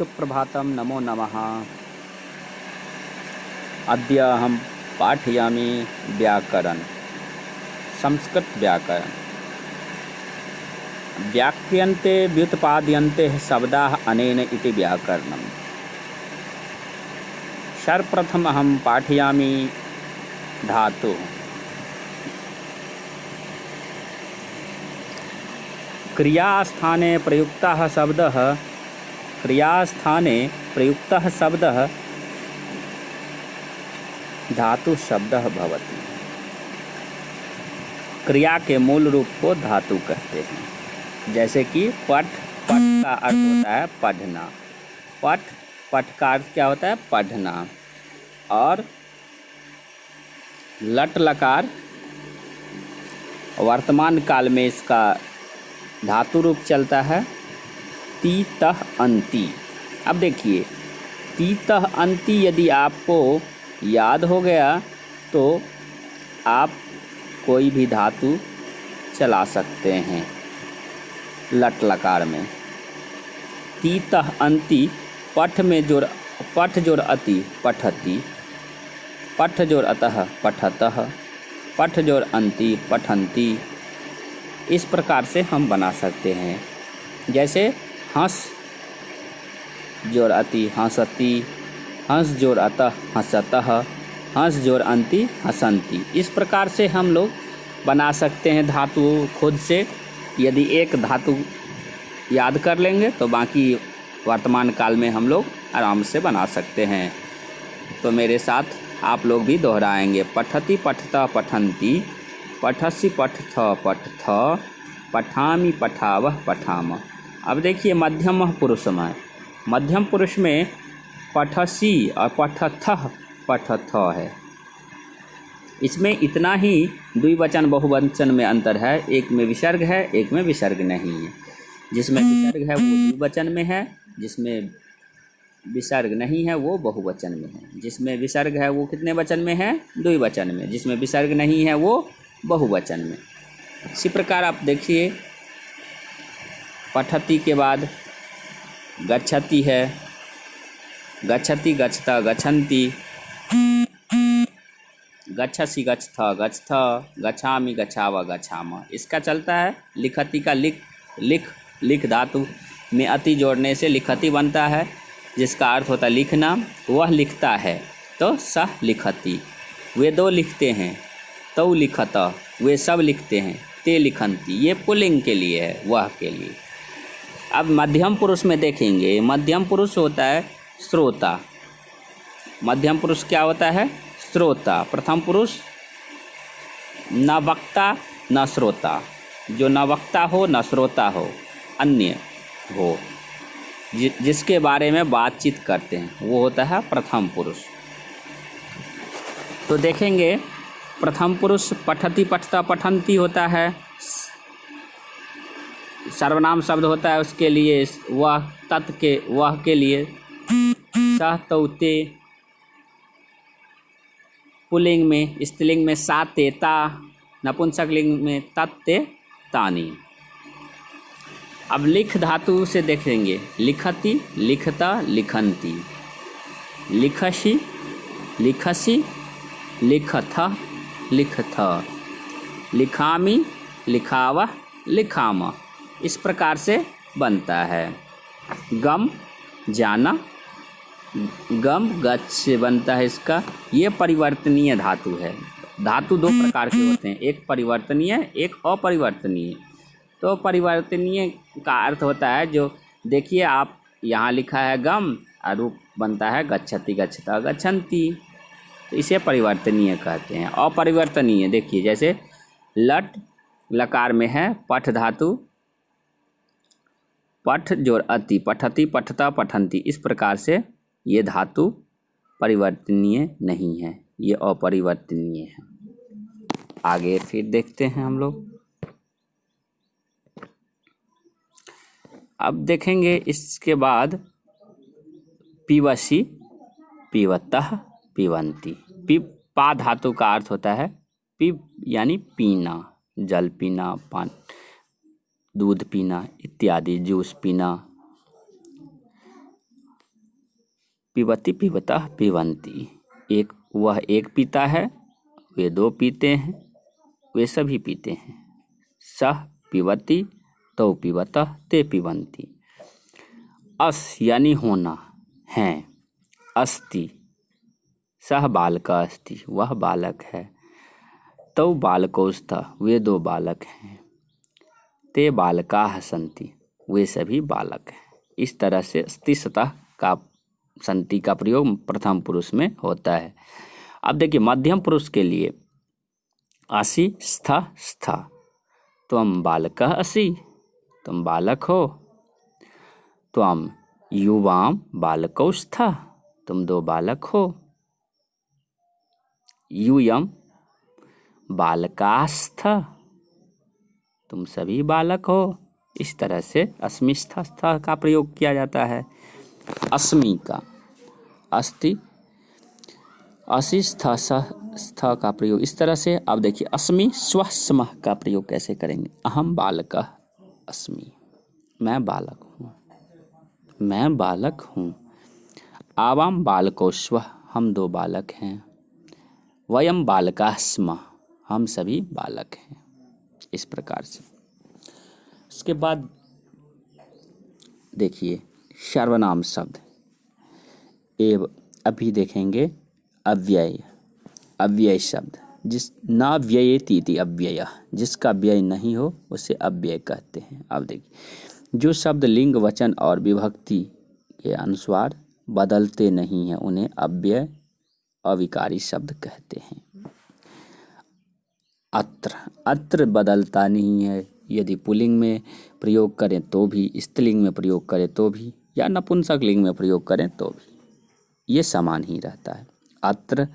सुप्रभातं नमो नमः। अद्य अहं पाठयामि व्याकरण संस्कृत व्याकरण। व्याक्रियन्ते व्युत्पाद्यन्ते शब्दाः अनेन इति व्याकरणम्। सर्वप्रथम अहं पाठयामि धातु। क्रियास्थाने प्रयुक्तः शब्दः धातु शब्दः भवति। क्रिया के मूल रूप को धातु कहते हैं। जैसे कि पठ का अर्थ होता है पढ़ना। पठ का अर्थ क्या होता है? पढ़ना। और लट लकार वर्तमान काल में इसका धातु रूप चलता है तीतः अंति। अब देखिए, तीतः अंति यदि आपको याद हो गया तो आप कोई भी धातु चला सकते हैं लट लकार में। तीतः अंति पठ में जोड़ पठ जोड़ अति पठति, पठ जोड़ अतः पठतः, पठ जोड़ अंति पठन्ति। इस प्रकार से हम बना सकते हैं। जैसे हंस जोड़ अति हंसति, हंस जोड़ अतः हंसतः, हंस जोड़ अंति हसंति। इस प्रकार से हम लोग बना सकते हैं धातु खुद से। यदि एक धातु याद कर लेंगे तो बाकी वर्तमान काल में हम लोग आराम से बना सकते हैं। तो मेरे साथ आप लोग भी दोहराएंगे। पठति पठता पठन्ति, पठसि पठथ पठथ, पठामि पठावह पठाम। अब देखिए मध्यम पुरुष में, मध्यम पुरुष में पठसी और पठथः पठथ है। इसमें इतना ही द्विवचन बहुवचन में अंतर है। एक में विसर्ग है, एक में विसर्ग नहीं है। जिसमें विसर्ग है वो द्विवचन में है, जिसमें विसर्ग नहीं है वो बहुवचन में है। जिसमें विसर्ग है वो कितने वचन में है? द्विवचन में। जिसमें विसर्ग नहीं है वो बहुवचन में। इसी प्रकार आप देखिए, पठति के बाद गच्छति है, गच्छति गच्छता गच्छन्ति, गच्छसि गच्छथ गच्छथ, गच्छामि गच्छाव गच्छाम। इसका चलता है लिखति का लिख धातु में अति जोड़ने से लिखति बनता है, जिसका अर्थ होता है लिखना। वह लिखता है तो सह लिखति। वे दो लिखते हैं तो लिखत। वे सब लिखते हैं ते लिखन्ति। ये पुल्लिंग के लिए है, वह के लिए। अब मध्यम पुरुष में देखेंगे, मध्यम पुरुष होता है श्रोता। मध्यम पुरुष क्या होता है? श्रोता। प्रथम पुरुष न वक्ता न श्रोता। जो न वक्ता हो न श्रोता हो, अन्य हो, जिसके बारे में बातचीत करते हैं, वो होता है प्रथम पुरुष। तो देखेंगे प्रथम पुरुष पठति पठता पठन्ति होता है। सर्वनाम शब्द होता है उसके लिए, वह तत् के वह के लिए। सह तौ ते पुल्लिंग में, स्त्रीलिंग में सा ते ता, नपुंसकलिंग में तत्ते तानी। अब लिख धातु से देखेंगे, लिखति लिखता लिखन्ति, लिखसि लिखसि लिखथ लिखथ, लिखामि लिखावह लिखाम। इस प्रकार से बनता है। गम जाना, गम गच्छ से बनता है इसका। ये परिवर्तनीय धातु है। धातु दो प्रकार के होते हैं, एक परिवर्तनीय एक अपरिवर्तनीय। तो परिवर्तनीय का अर्थ होता है, जो देखिए आप यहाँ लिखा है गम और रूप बनता है गच्छति गच्छता गच्छन्ति, तो इसे परिवर्तनीय कहते हैं। अपरिवर्तनीय देखिए, जैसे लट लकार में है पठ धातु, पठ जोड़ अति पठति पठता पठन्ति। इस प्रकार से ये धातु परिवर्तनीय नहीं है, ये अपरिवर्तनीय है। आगे फिर देखते हैं हम लोग। अब देखेंगे इसके बाद पीवसी पीवतः पीवन्ति। पा धातु का अर्थ होता है पी यानी पीना, जल पीना, दूध पीना इत्यादि, जूस पीना। पिबति पिबतः पिबन्ति। एक वह एक पीता है, वे दो पीते हैं, वे सभी पीते हैं। सह पिबति तौ पिबतः ते पिबन्ति। अस यानी होना है। अस्ति सह बालकः अस्ति, वह बालक है। तौ बालकौ स्तः, वे दो बालक हैं। ते बालकाः सन्ति, वे सभी बालक हैं। इस तरह से अस्ति सतः का संति का प्रयोग प्रथम पुरुष में होता है। अब देखिए मध्यम पुरुष के लिए असि स्थ स्थ, त्वं बालकः असि, तुम बालक हो। त्वं युवां बालकौ स्तः, तुम दो बालक हो। यूयं बालकास्तः, तुम सभी बालक हो। इस तरह से अस्मि स्थ स्थ का प्रयोग किया जाता है। अस्मि का अस्ति असि स्थ स्थ का प्रयोग इस तरह से। अब देखिए अस्मि स्वः स्मः का प्रयोग कैसे करेंगे। अहम बालकः अस्मि, मैं बालक हूँ, मैं बालक हूँ। आवाम बालकौ स्वः, हम दो बालक हैं। वयम बालकाः स्मः, हम सभी बालक हैं। इस प्रकार से। उसके बाद देखिए सर्वनाम शब्द अभी देखेंगे अव्यय। अव्यय शब्द जिस ना व्ययेति इति अव्यय, जिसका व्यय नहीं हो उसे अव्यय कहते हैं। अब देखिए जो शब्द लिंग वचन और विभक्ति के अनुसार बदलते नहीं हैं उन्हें अव्यय अविकारी शब्द कहते हैं। अत्र, अत्र बदलता नहीं है, यदि पुल्लिंग में प्रयोग करें तो भी, स्त्रीलिंग में प्रयोग करें तो भी, या नपुंसक लिंग में प्रयोग करें तो भी ये समान ही रहता है। अत्र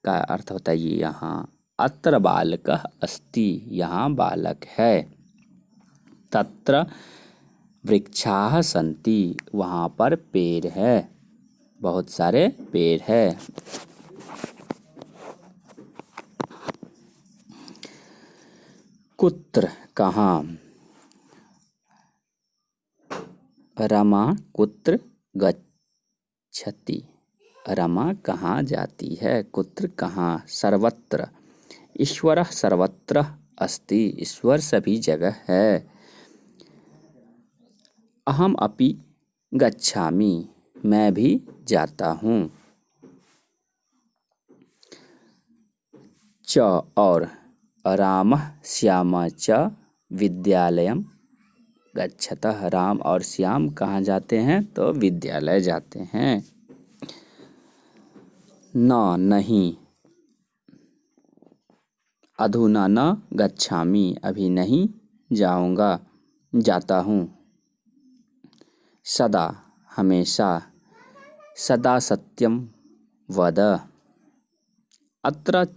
का अर्थ होता है ये यहाँ। अत्र बालकः अस्ति, यहाँ बालक है। तत्र वृक्षाः सन्ति, वहाँ पर पेड़ है, बहुत सारे पेड़ है। कुत्र कहाँ, रमा कुत्र गच्छति, रमा कहाँ जाती है। कुत्र कहाँ, सर्वत्र, ईश्वरः सर्वत्र अस्ति, ईश्वर सभी जगह है। अहम अपि गच्छामि, मैं भी जाता हूँ। च और रामः श्यामः च विद्यालयम् गच्छतः, राम और श्याम कहाँ जाते हैं तो विद्यालय जाते हैं। न नहीं, अधुना न गच्छामि, अभी नहीं जाऊंगा, जाता हूँ। सदा हमेशा, सदा सत्यम वद। अत्र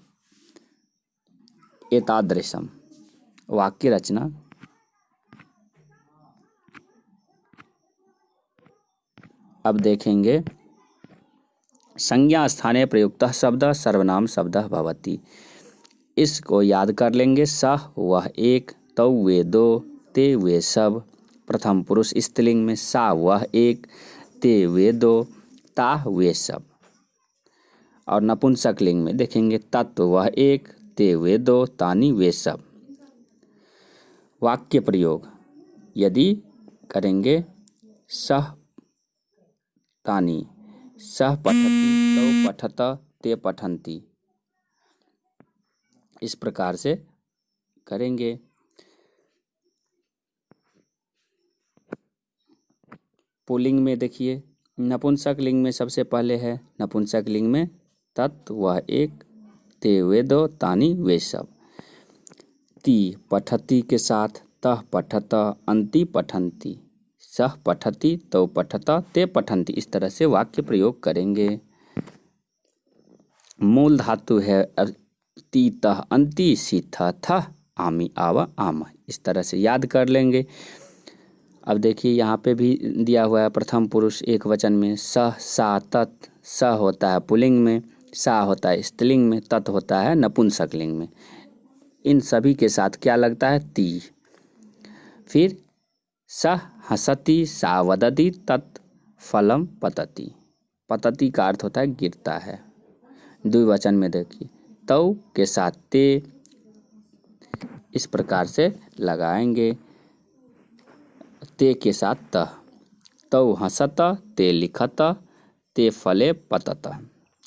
एतादृशम वाक्य रचना। अब देखेंगे संज्ञा स्थाने प्रयुक्तः शब्द सर्वनाम शब्दः भवति। इसको याद कर लेंगे। सह वह एक, तौ वे दो, ते वे सब। प्रथम पुरुष स्त्रीलिंग में सा वह एक, ते वे दो, ता वे सब। और नपुंसक लिंग में देखेंगे तत् वह एक, ते वे दो, तानि वे सब। वाक्य प्रयोग यदि करेंगे सह तानि, सह पठति, तौ पठत, ते पठन्ति। इस प्रकार से करेंगे। पुल्लिंग में देखिए नपुंसक लिंग में सबसे पहले है, नपुंसक लिंग में तत् वह एक, ते वे दो, तानि वे सब। ती पठति के साथ तह पठत, अन्ति पठन्ति, सह पठति, तौ पठत, ते पठन्ति। इस तरह से वाक्य प्रयोग करेंगे। मूल धातु है ती तह अन्ति, सी थ थ, आमी आवा आम। इस तरह से याद कर लेंगे। अब देखिए यहाँ पे भी दिया हुआ है प्रथम पुरुष एक वचन में सह सा तत्। स होता है पुल्लिंग में, सा होता है स्त्रीलिंग में, तत् होता है नपुंसक लिंग में। इन सभी के साथ क्या लगता है ती। फिर सह हसति, सा वदति, तत् फलम पतति। पतति का अर्थ होता है गिरता है। द्विवचन में देखिए तौ के साथ ते इस प्रकार से लगाएंगे। ते के साथ तह, तौ हंसत, ते लिखत, ते फले पतत।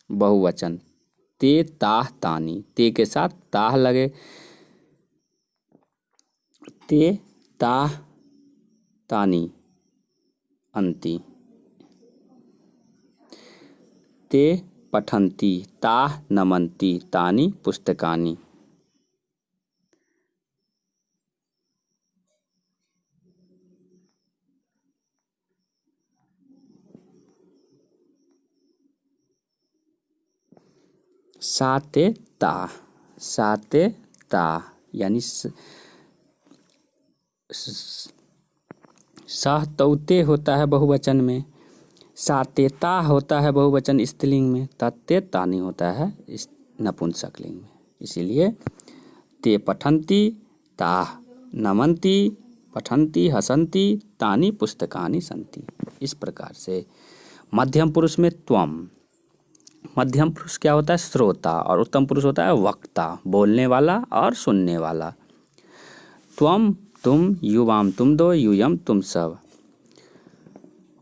बहुवचन ते ताह तानी, ते के साथ ताह लगे, ते ताह तानी अंति। ते पठन्ति, ताः नमन्ति, तानि पुस्तकानि। साते ताः, साते ताः यानी सह तौते होता है बहुवचन में, साते ताः होता है बहुवचन स्त्रीलिंग में, तत्ते तानि होता है इस नपुंसकलिंग में। इसीलिए ते पठन्ति, ताः नमन्ति, पठन्ति हसन्ति, तानि पुस्तकानि सन्ति। इस प्रकार से मध्यम पुरुष में त्वम, मध्यम पुरुष क्या होता है श्रोता, और उत्तम पुरुष होता है वक्ता, बोलने वाला और सुनने वाला। त्वम तुम, युवाम तुम दो, यूयम तुम सब।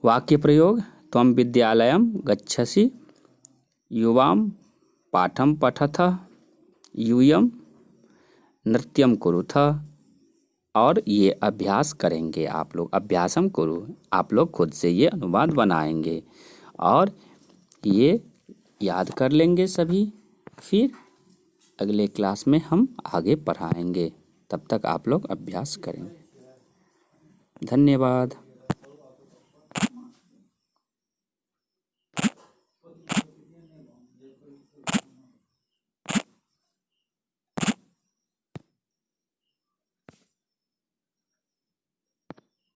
वाक्य प्रयोग त्वम विद्यालयम गच्छसि, युवाम पाठम पठथ, यूयम नृत्यम कुरुथ। और ये अभ्यास करेंगे आप लोग, अभ्यासम कुरु, आप लोग खुद से ये अनुवाद बनाएंगे और ये याद कर लेंगे सभी। फिर अगले क्लास में हम आगे पढ़ाएंगे, तब तक आप लोग अभ्यास करेंगे। धन्यवाद।